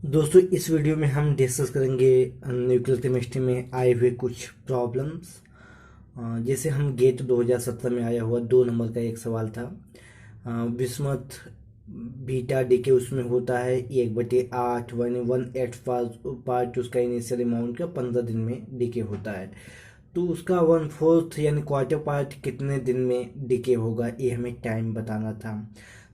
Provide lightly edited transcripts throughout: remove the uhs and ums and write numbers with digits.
दोस्तों इस वीडियो में हम डिस्कस करेंगे न्यूक्लियर केमिस्ट्री में आए हुए कुछ प्रॉब्लम्स। जैसे हम गेट 2017 में आया हुआ 2 नंबर का एक सवाल था। बिस्मथ बीटा डी के उसमें होता है 1/8 1/8 पार्ट उसका इनिशियल अमाउंट का 15 दिन में डीके होता है। तो उसका 1/4 यानी क्वार्टर पार्ट कितने दिन में डीके होगा, ये हमें टाइम बताना था।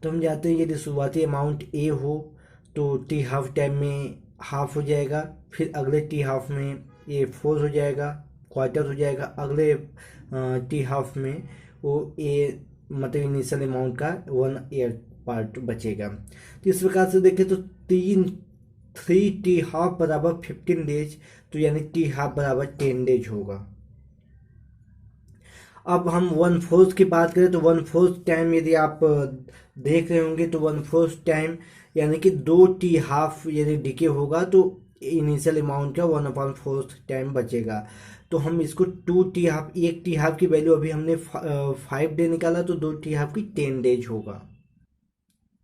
तो हम जानते हैं यदि शुरुआती अमाउंट ए हो तो टी हाफ टाइम में हाफ हो जाएगा, फिर अगले टी हाफ में ये 4 हो जाएगा, क्वार्टर हो जाएगा, अगले टी हाफ में वो ए मतलब इनिशियल अमाउंट का 1/8 पार्ट बचेगा। तो इस प्रकार से देखें तो 3 टी हाफ बराबर 15 डेज, तो यानी टी हाफ बराबर 10 डेज होगा। अब हम 1/4 की बात करें तो 1/4 टाइम यदि आप देख रहे होंगे तो 1/4 टाइम यानी कि 2 टी हाफ यदि डीके होगा तो इनिशियल अमाउंट का 1/4 टाइम बचेगा। तो हम इसको 2 टी हाफ, 1 टी हाफ की वैल्यू अभी हमने 5 डे निकाला, तो 2 टी हाफ की 10 डेज होगा,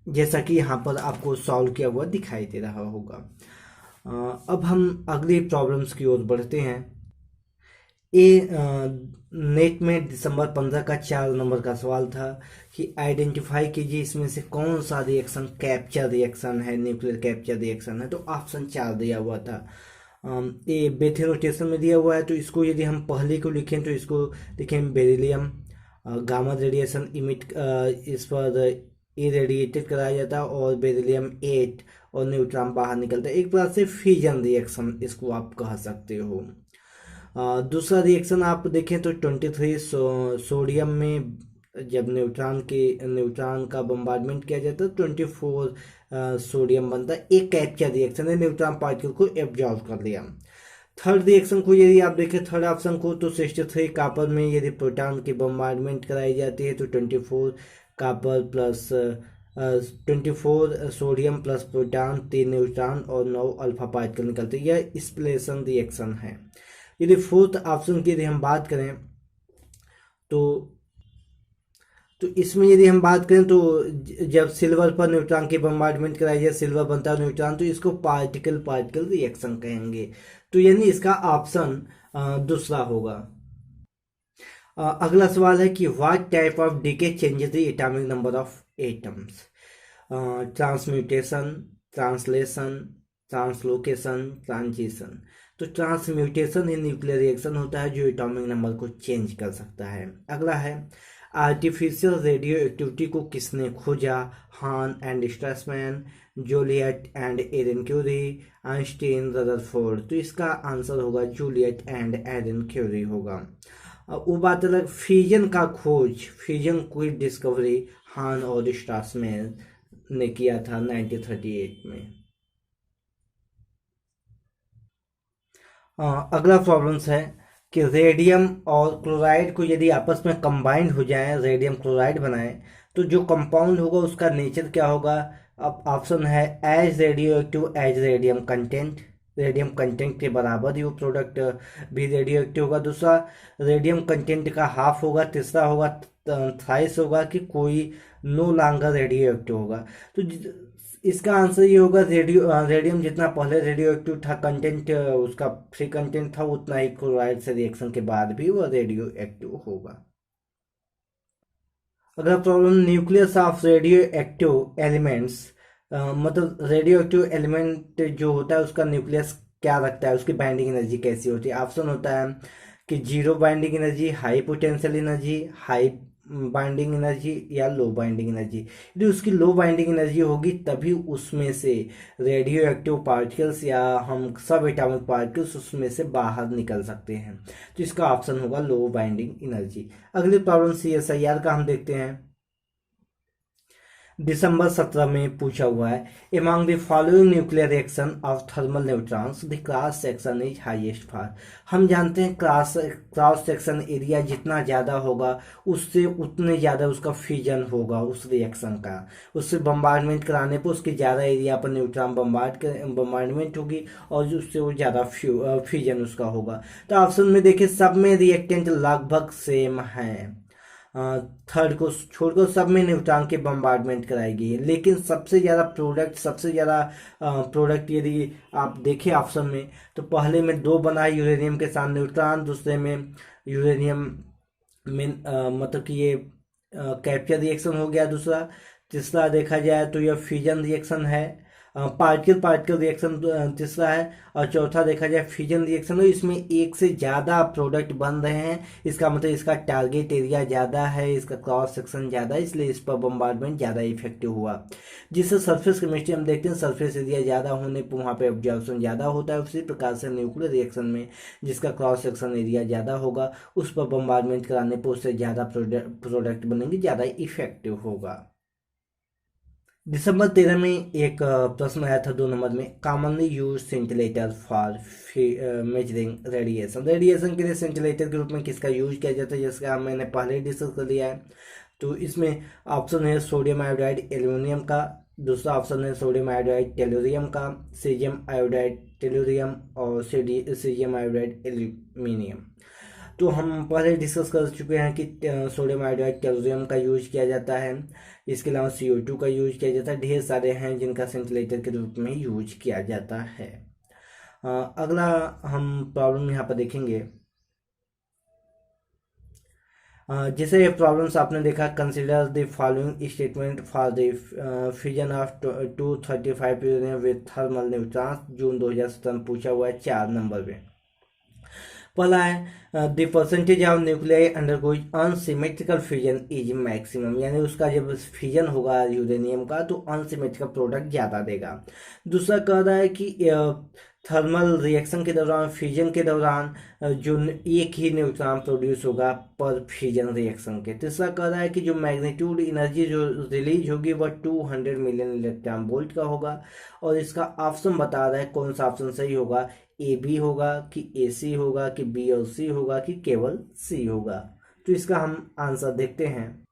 जैसा कि यहाँ पर आपको सॉल्व किया हुआ दिखाई दे रहा होगा। अब हम अगली प्रॉब्लम्स की ओर बढ़ते हैं। ये नेट में दिसंबर 15 का 4 नंबर का सवाल था कि आइडेंटिफाई कीजिए इसमें से कौन सा रिएक्शन कैप्चर रिएक्शन है, न्यूक्लियर कैप्चर रिएक्शन है। तो ऑप्शन 4 दिया हुआ था। ये बेथे नोटेशन में दिया हुआ है, तो इसको यदि हम पहले को लिखें तो इसको लिखें बेरिलियम गामा रेडिएशन इमिट इस पर इरेडिएटेड कराया जाता है और बेरिलियम 8 और न्यूट्रॉन बाहर निकलता है। एक प्रकार से फ्यूजन रिएक्शन इसको आप कह सकते हो। दूसरा रिएक्शन आप देखें तो 23 सोडियम में जब न्यूट्रॉन का बम्बार्डमेंट किया जाता है 24 सोडियम बनता है। एक कैप्चर रिएक्शन है, न्यूट्रॉन पार्टिकल को एब्जॉर्ब कर लिया। थर्ड रिएक्शन को यदि आप देखें, थर्ड ऑप्शन को, तो 63 कापर में यदि प्रोटॉन की बम्बार्डमेंट कराई जाती है तो 24 copper plus 24 sodium plus proton 3 neutron और 9 अल्फा पार्टिकल निकलते हैं। यह स्प्लेशन रिएक्शन है। यदि फोर्थ ऑप्शन की यदि हम बात करें तो इसमें यदि हम बात करें तो जब सिल्वर पर न्यूट्रॉन की बम्बार्डमेंट कराई जाए, सिल्वर बनता है न्यूट्रॉन, तो इसको पार्टिकल पार्टिकल रिएक्शन कहेंगे। तो यानी इसका ऑप्शन दूसरा होगा। अगला सवाल है कि what type of decay changes the atomic number of atoms. Transmutation, translation, translocation, transition. तो ट्रांसम्यूटेशन ही न्यूक्लियर रिएक्शन होता है जो एटॉमिक नंबर को चेंज कर सकता है। अगला है आर्टिफिशियल रेडियो एक्टिविटी को किसने खोजा। Hahn and Strassmann, Joliot and Irene Curie, Einstein, Rutherford. तो इसका आंसर होगा जूलियट एंड एरन क्यूरी होगा। वो बात अलग, फ्यूजन का खोज, फ्यूजन की डिस्कवरी हान और स्ट्रैसमैन ने किया था 1938 में। अगला प्रॉब्लम्स है कि रेडियम और क्लोराइड को यदि आपस में कंबाइंड हो जाए, रेडियम क्लोराइड बनाए, तो जो कंपाउंड होगा उसका नेचर क्या होगा। अब ऑप्शन है as radioactive as radium content, radium content के बराबर ही वो प्रोडक्ट भी रेडियो एक्टिव होगा। दूसरा रेडियम कंटेंट का हाफ होगा। तीसरा होगा थ्राइस होगा कि कोई नो लॉन्गर रेडियो एक्टिव होगा। तो इसका आंसर ये होगा रेडियम जितना पहले रेडियो एक्टिव था, कंटेंट उसका फ्री कंटेंट था, उतना ही क्लोराइड से रिएक्शन के बाद भी वो रेडियो एक्टिव होगा। अगला problem, nucleus of radio active elements, मतलब रेडियो एक्टिव एलिमेंट जो होता है उसका न्यूक्लियस क्या रखता है, उसकी बाइंडिंग एनर्जी कैसी होती है। ऑप्शन होता है कि zero binding energy, high potential energy, high binding energy या लो बाइंडिंग एनर्जी। यदि उसकी लो बाइंडिंग एनर्जी होगी तभी उसमें से रेडियो एक्टिव पार्टिकल्स या हम सब एटॉमिक पार्टिकल्स उसमें से बाहर निकल सकते हैं। तो इसका ऑप्शन होगा लो बाइंडिंग एनर्जी। अगली प्रॉब्लम CSIR का हम देखते हैं। दिसंबर 17 में पूछा हुआ है, among the following nuclear reaction of thermal neutrons the cross section is highest for. हम जानते हैं क्रॉस सेक्शन एरिया जितना ज़्यादा होगा उससे उतने ज़्यादा उसका फ्यूजन होगा उस रिएक्शन का। उससे बम्बार्डमेंट कराने पर उसके ज़्यादा एरिया पर न्यूट्रॉन बम्बार्डमेंट होगी और उससे वो ज़्यादा फ्यूजन उसका होगा। तो ऑप्शन में देखिए सब में रिएक्टेंट लगभग सेम है। थर्ड को छोड़कर सब में न्यूट्रॉन के बम्बार्डमेंट कराई गई है। लेकिन सबसे ज़्यादा प्रोडक्ट यदि आप देखें ऑप्शन में, तो पहले में 2 बना है यूरेनियम के साथ न्यूट्रॉन, दूसरे में यूरेनियम में मतलब कि ये कैप्चर रिएक्शन हो गया दूसरा। तीसरा देखा जाए तो यह फ्यूजन रिएक्शन है, पार्टिकल पार्टिकल रिएक्शन तीसरा है। और चौथा देखा जाए फ्यूजन रिएक्शन है, इसमें एक से ज़्यादा प्रोडक्ट बन रहे हैं। इसका मतलब इसका टारगेट एरिया ज़्यादा है, इसका क्रॉस सेक्शन ज़्यादा है, इसलिए इस पर बम्बार्डमेंट ज़्यादा इफेक्टिव हुआ। जिससे सरफेस केमिस्ट्री हम देखते हैं, सरफेस एरिया ज़्यादा होने पर वहाँ पे ऑब्जर्वेशन ज़्यादा होता है। उसी प्रकार से न्यूक्लियर रिएक्शन में जिसका क्रॉस सेक्शन एरिया ज़्यादा होगा, उस पर बम्बार्डमेंट कराने पर उससे ज़्यादा प्रोडक्ट बनेंगे, ज़्यादा इफेक्टिव होगा। दिसंबर 13 में एक प्रश्न आया था 2 नंबर में, commonly use सेंटिलेटर for measuring radiation. Radiation के लिए सेंटिलेटर के रूप में किसका यूज किया जाता है, जिसका मैंने पहले ही डिस्कस कर लिया है। तो इसमें ऑप्शन है सोडियम आयोडाइड एल्यूमिनियम का, दूसरा ऑप्शन है सोडियम आयोडाइड टेलुरियम का, सीजियम आयोडाइड टेलुरियम और सीजियम आयोडाइड एल्यूमिनियम। तो हम पहले डिस्कस कर चुके हैं कि सोडियम आयोडाइड टेलुरियम का यूज किया जाता है, इसके अलावा CO2 का यूज किया जाता है। ढेर सारे हैं जिनका सेंटिलेटर के रूप में यूज किया जाता है। अगला हम प्रॉब्लम यहाँ पर देखेंगे। जैसे ये प्रॉब्लम्स आपने देखा, consider the following statement for the fusion of 235 uranium with thermal neutrons, जून 2017 में पूछा हुआ है 4 नंबर में। पहला है the percentage of nuclei undergoing unsymmetrical fusion is maximum, यानी उसका जब फ्यूजन होगा यूरेनियम का तो अनसिमेट्रिकल प्रोडक्ट ज़्यादा देगा। दूसरा कह रहा है कि थर्मल रिएक्शन के दौरान, फ्यूजन के दौरान जो एक ही न्यूट्रॉन प्रोड्यूस होगा पर फ्यूजन रिएक्शन के। तीसरा कह रहा है कि जो मैग्नीट्यूड एनर्जी जो रिलीज होगी वह 200 मिलियन इलेक्ट्रॉन वोल्ट का होगा। और इसका ऑप्शन बता रहा है कौन सा ऑप्शन सही होगा, AB होगा कि AC होगा कि B और C होगा कि केवल C होगा। तो इसका हम आंसर देखते हैं।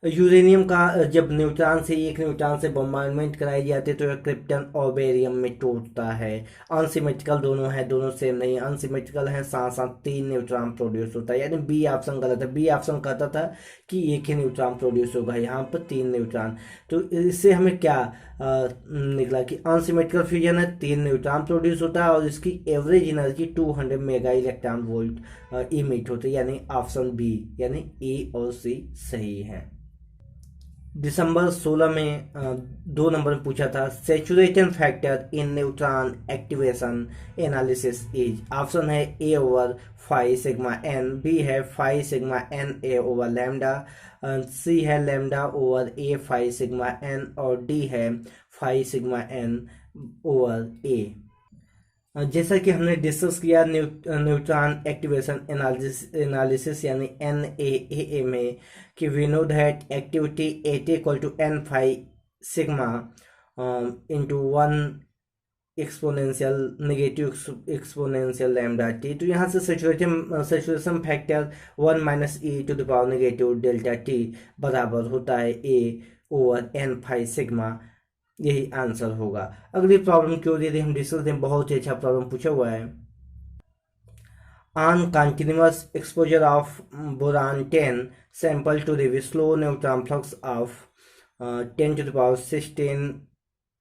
यूरेनियम का जब न्यूट्रॉन से, एक न्यूट्रॉन से बम्बार्डमेंट कराई जाती है तो यह क्रिप्टन और बेरियम में टूटता है। अनसिमेट्रिकल दोनों है, दोनों सेम नहीं, अनसिमेट्रिकल है, साथ साथ 3 न्यूट्रॉन प्रोड्यूस होता है। यानी B ऑप्शन गलत है। B ऑप्शन कहता था कि एक ही न्यूट्रॉन प्रोड्यूस होगा, यहाँ पर 3 न्यूट्रॉन। तो इससे हमें क्या निकला कि अनसिमेट्रिकल फ्यूजन है, 3 न्यूट्रॉन प्रोड्यूस होता है और इसकी average energy 200 mega electron volt emit होती है। यानी ऑप्शन B यानी A और C सही है। दिसंबर 16 में 2 नंबर में पूछा था, saturation factor in neutron activation analysis is. Option है A/5 सिग्मा n, B है 5 sigma n A lambda, C है लैम्डा/A 5 सिग्मा n और D है 5 सिग्मा n/A। जैसा कि हमने डिस्कस किया न्यूट्रॉन एक्टिवेशन एनालिसिस यानी NAAA में कि we know that activity AT equal to n5 sigma into 1 exponential negative exponential lambda t। तो यहाँ से saturation factor 1 - e to the power negative delta t बराबर होता है A/n5 सिग्मा। यही आंसर होगा। अगली प्रॉब्लम की ओर यदि हम डिस्कस करें, बहुत ही अच्छा प्रॉब्लम पूछा हुआ है। On continuous exposure of boron 10 sample to the slow neutron flux of 10 to the power 16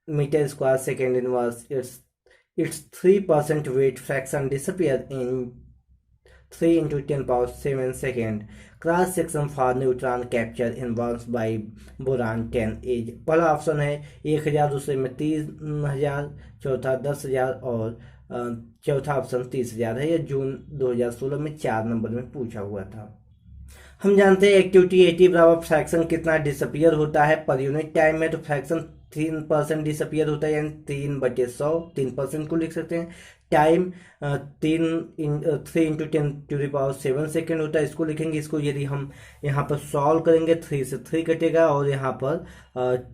meter square second inverse, its 3% weight fraction disappear in 3 × 10⁷ second. Cross section for neutron capture involve by boron 10 as. पहला option है 1000, दूसरे में 3000, चौथा 10,000 और चौथा option 30,000 है। यह जून 2016 में 4 नंबर में पूछा हुआ था। हम जानते हैं एक्टिविटी 80 बराबर फ्रैक्शन कितना डिसअपियर होता है पर यूनिट टाइम में, तो फ्रैक्शन 3% डिसअपियर होता है, यानी 3/100 3% को लिख सकते हैं। टाइम 3 × 10⁷ सेकेंड होता है, इसको लिखेंगे। इसको यदि हम यहाँ पर सॉल्व करेंगे 3 से 3 कटेगा और यहाँ पर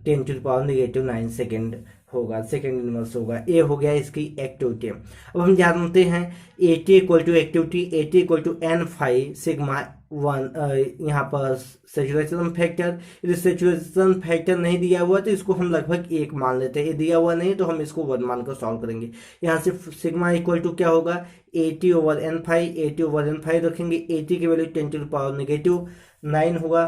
10⁻⁹ सेकेंड होगा, सेकेंड इनवर्स होगा। ए हो गया इसकी एक्टिविटी। अब हम जानते हैं AT equal to activity AT equal to n5 sigma 1 यहाँ पर सेचुरेशन फैक्टर। यदि सेचुरेशन फैक्टर नहीं दिया हुआ तो इसको हम लगभग 1 मान लेते हैं। ये दिया हुआ नहीं तो हम इसको 1 मानकर सॉल्व करेंगे। यहाँ से सिग्मा इक्वल टू क्या होगा, AT/n5 रखेंगे। AT की वैल्यू 10⁻⁻⁴ 9 होगा।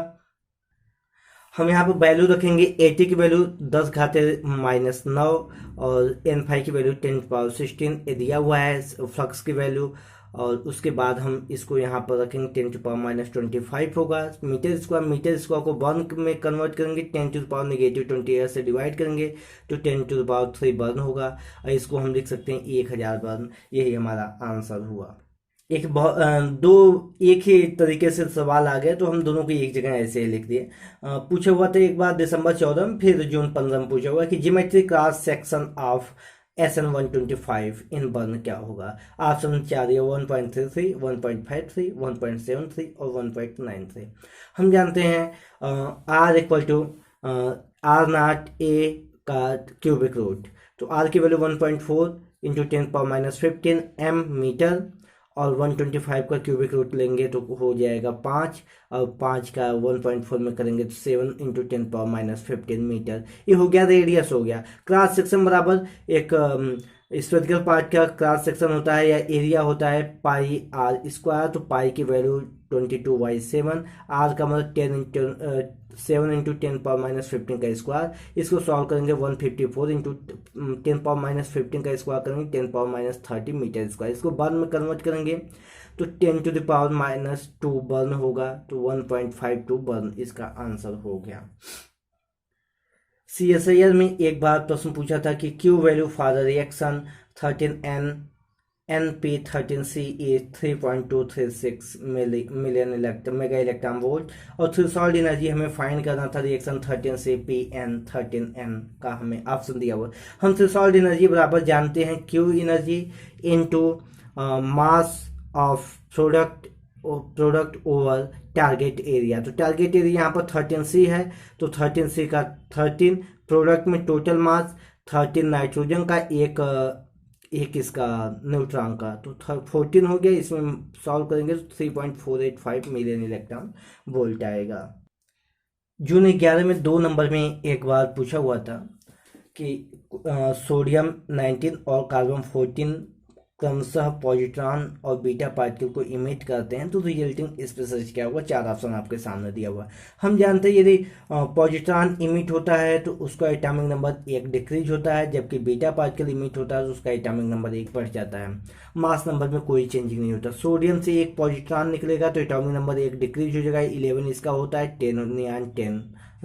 हम यहाँ पर वैल्यू रखेंगे, 80 की वैल्यू 10 घाते -9 और n5 की वैल्यू 10⁻16 ये दिया हुआ है फ्लक्स की वैल्यू। और उसके बाद हम इसको यहाँ पर रखेंगे 10⁻25 होगा मीटर स्क्वायर को बर्न में कन्वर्ट करेंगे, 10⁻⁻28 से डिवाइड करेंगे तो 10⁻3 बर्न होगा। और इसको हम लिख सकते हैं 1000 बर्न। यही हमारा आंसर हुआ। दो एक ही तरीके से सवाल आ गए तो हम दोनों को एक जगह ऐसे ही लिख दिए। पूछा हुआ था एक बार दिसंबर 14 में, फिर जून 15 में पूछा हुआ कि geometric cross section of SN 125 in burn क्या होगा। ऑप्शन 4 है 1.33, 1.53, 1.73 और 1.93। हम जानते हैं R इक्वल टू R0 का क्यूबिक रूट, तो R की वैल्यू 1.4 इंटू 10⁻15 m मीटर और 125 का क्यूबिक रूट लेंगे तो हो जाएगा 5 और 5 का 1.4 में करेंगे तो 7 इंटू 10⁻15 मीटर। ये हो गया, रेडियस हो गया। क्रॉस सेक्शन बराबर एक स्फेरिकल पार्ट का क्रॉस सेक्शन होता है या एरिया होता है पाई आर स्क्वायर। तो पाई की वैल्यू 22/7, आर का मतलब 7 इंटू 10⁻15 का स्क्वायर। इसको सॉल्व करेंगे 154 इंटू 10⁻15 का स्क्वायर करेंगे 10⁻30 मीटर स्क्वायर। इसको बर्न में कन्वर्ट करेंगे तो 10⁻2 बर्न होगा, तो 1.52 बर्न इसका आंसर हो गया। CSIR में एक बार प्रश्न पूछा था कि Q value for the reaction 13N NP13C is 3.236 million mega electron volt और थ्रेशोल्ड एनर्जी हमें फाइंड करना था रिएक्शन 13C PN13N का हमें ऑप्शन दिया हुआ। हम थ्रेशोल्ड एनर्जी बराबर जानते हैं Q energy into mass of product over target area. तो टारगेट एरिया यहाँ पर 13C है, तो 13C का 13 प्रोडक्ट में टोटल मास 13 नाइट्रोजन का एक इसका न्यूट्रॉन का, तो 14 हो गया। इसमें सॉल्व करेंगे तो 3.485 मिलियन इलेक्ट्रॉन वोल्ट आएगा। जून 11 में 2 नंबर में एक बार पूछा हुआ था कि सोडियम 19 और कार्बन 14 क्रमशः पॉजिट्रॉन और बीटा पार्टिकल को इमिट करते हैं, तो रिजल्टिंग स्पेसिस क्या होगा। 4 ऑप्शन आपके सामने दिया हुआ है। हम जानते हैं यदि पॉजिट्रॉन इमिट होता है तो उसका एटॉमिक नंबर 1 डिक्रीज होता है, जबकि बीटा पार्टिकल इमिट होता है तो उसका एटॉमिक नंबर 1 बढ़ जाता है। मास नंबर में कोई चेंजिंग नहीं होता। सोडियम से एक पॉजिट्रॉन निकलेगा तो एटॉमिक नंबर 1 डिक्रीज हो जाएगा, 11 इसका होता है, 10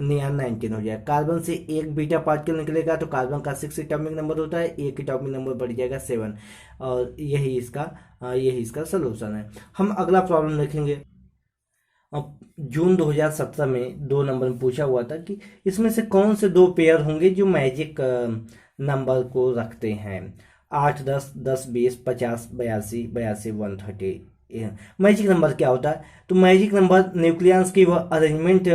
19 हो जाएगा। कार्बन से एक बीटा पार्टिकल निकलेगा तो कार्बन का 6 एटॉमिक नंबर होता है, एक एटॉमिक नंबर बढ़ जाएगा 7 और यही इसका सलूशन है। हम अगला प्रॉब्लम देखेंगे। अब जून 2017 में 2 नंबर में पूछा हुआ था कि इसमें से कौन से 2 पेयर होंगे जो मैजिक नंबर को रखते हैं। 8 10 10 20 50 82 82 130। मैजिक नंबर क्या होता है, तो मैजिक नंबर न्यूक्लियंस की वह अरेंजमेंट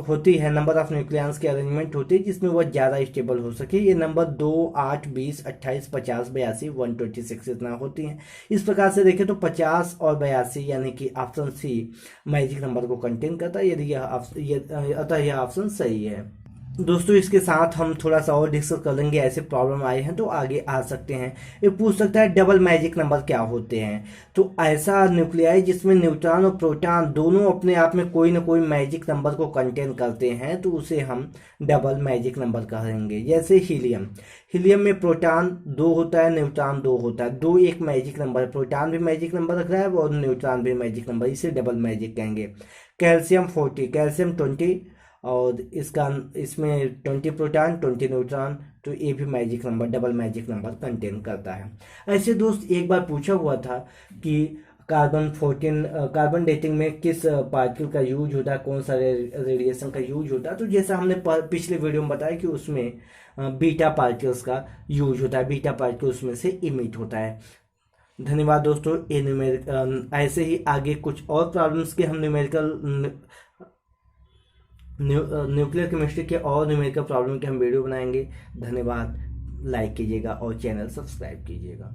होती है, नंबर ऑफ न्यूक्लियंस की अरेंजमेंट होती है जिसमें वह ज़्यादा स्टेबल हो सके। ये नंबर 2 8 20 28 50 82 126 इतना होती हैं। इस प्रकार से देखें तो 50 और 82 यानी कि ऑप्शन सी मैजिक नंबर को कंटेन करता है, यदि अतः यह ऑप्शन सही है। दोस्तों इसके साथ हम थोड़ा सा और डिस्कस कर लेंगे, ऐसे प्रॉब्लम आए हैं तो आगे आ सकते हैं। ये पूछ सकता है डबल मैजिक नंबर क्या होते हैं, तो ऐसा न्यूक्लियाई जिसमें न्यूट्रॉन और प्रोटॉन दोनों अपने आप में कोई ना कोई मैजिक नंबर को कंटेन करते हैं तो उसे हम डबल मैजिक नंबर कहेंगे। जैसे हीलियम में प्रोटॉन 2 होता है, न्यूट्रॉन 2 होता है, 2 एक मैजिक नंबर है, प्रोटॉन भी मैजिक नंबर रख रहा है और न्यूट्रॉन भी मैजिक नंबर, इसे डबल मैजिक कहेंगे। कैल्शियम 40 कैल्शियम 20 और इसमें 20 प्रोटॉन 20 न्यूट्रॉन, तो ये भी magic number double magic number contain करता है। ऐसे दोस्त एक बार पूछा हुआ था कि कार्बन डेटिंग में किस पार्टिकल का यूज होता है, कौन सा रेडिएशन का यूज होता है, तो जैसा हमने पिछले वीडियो में बताया कि उसमें बीटा पार्टिकल्स का यूज होता है, बीटा पार्टिकल उसमें से इमिट होता है। धन्यवाद दोस्तों। ऐसे ही आगे कुछ और प्रॉब्लम्स के हम न्यूक्लियर केमिस्ट्री के और न्यूमेरिकल प्रॉब्लम के हम वीडियो बनाएंगे। धन्यवाद। लाइक कीजिएगा और चैनल सब्सक्राइब कीजिएगा।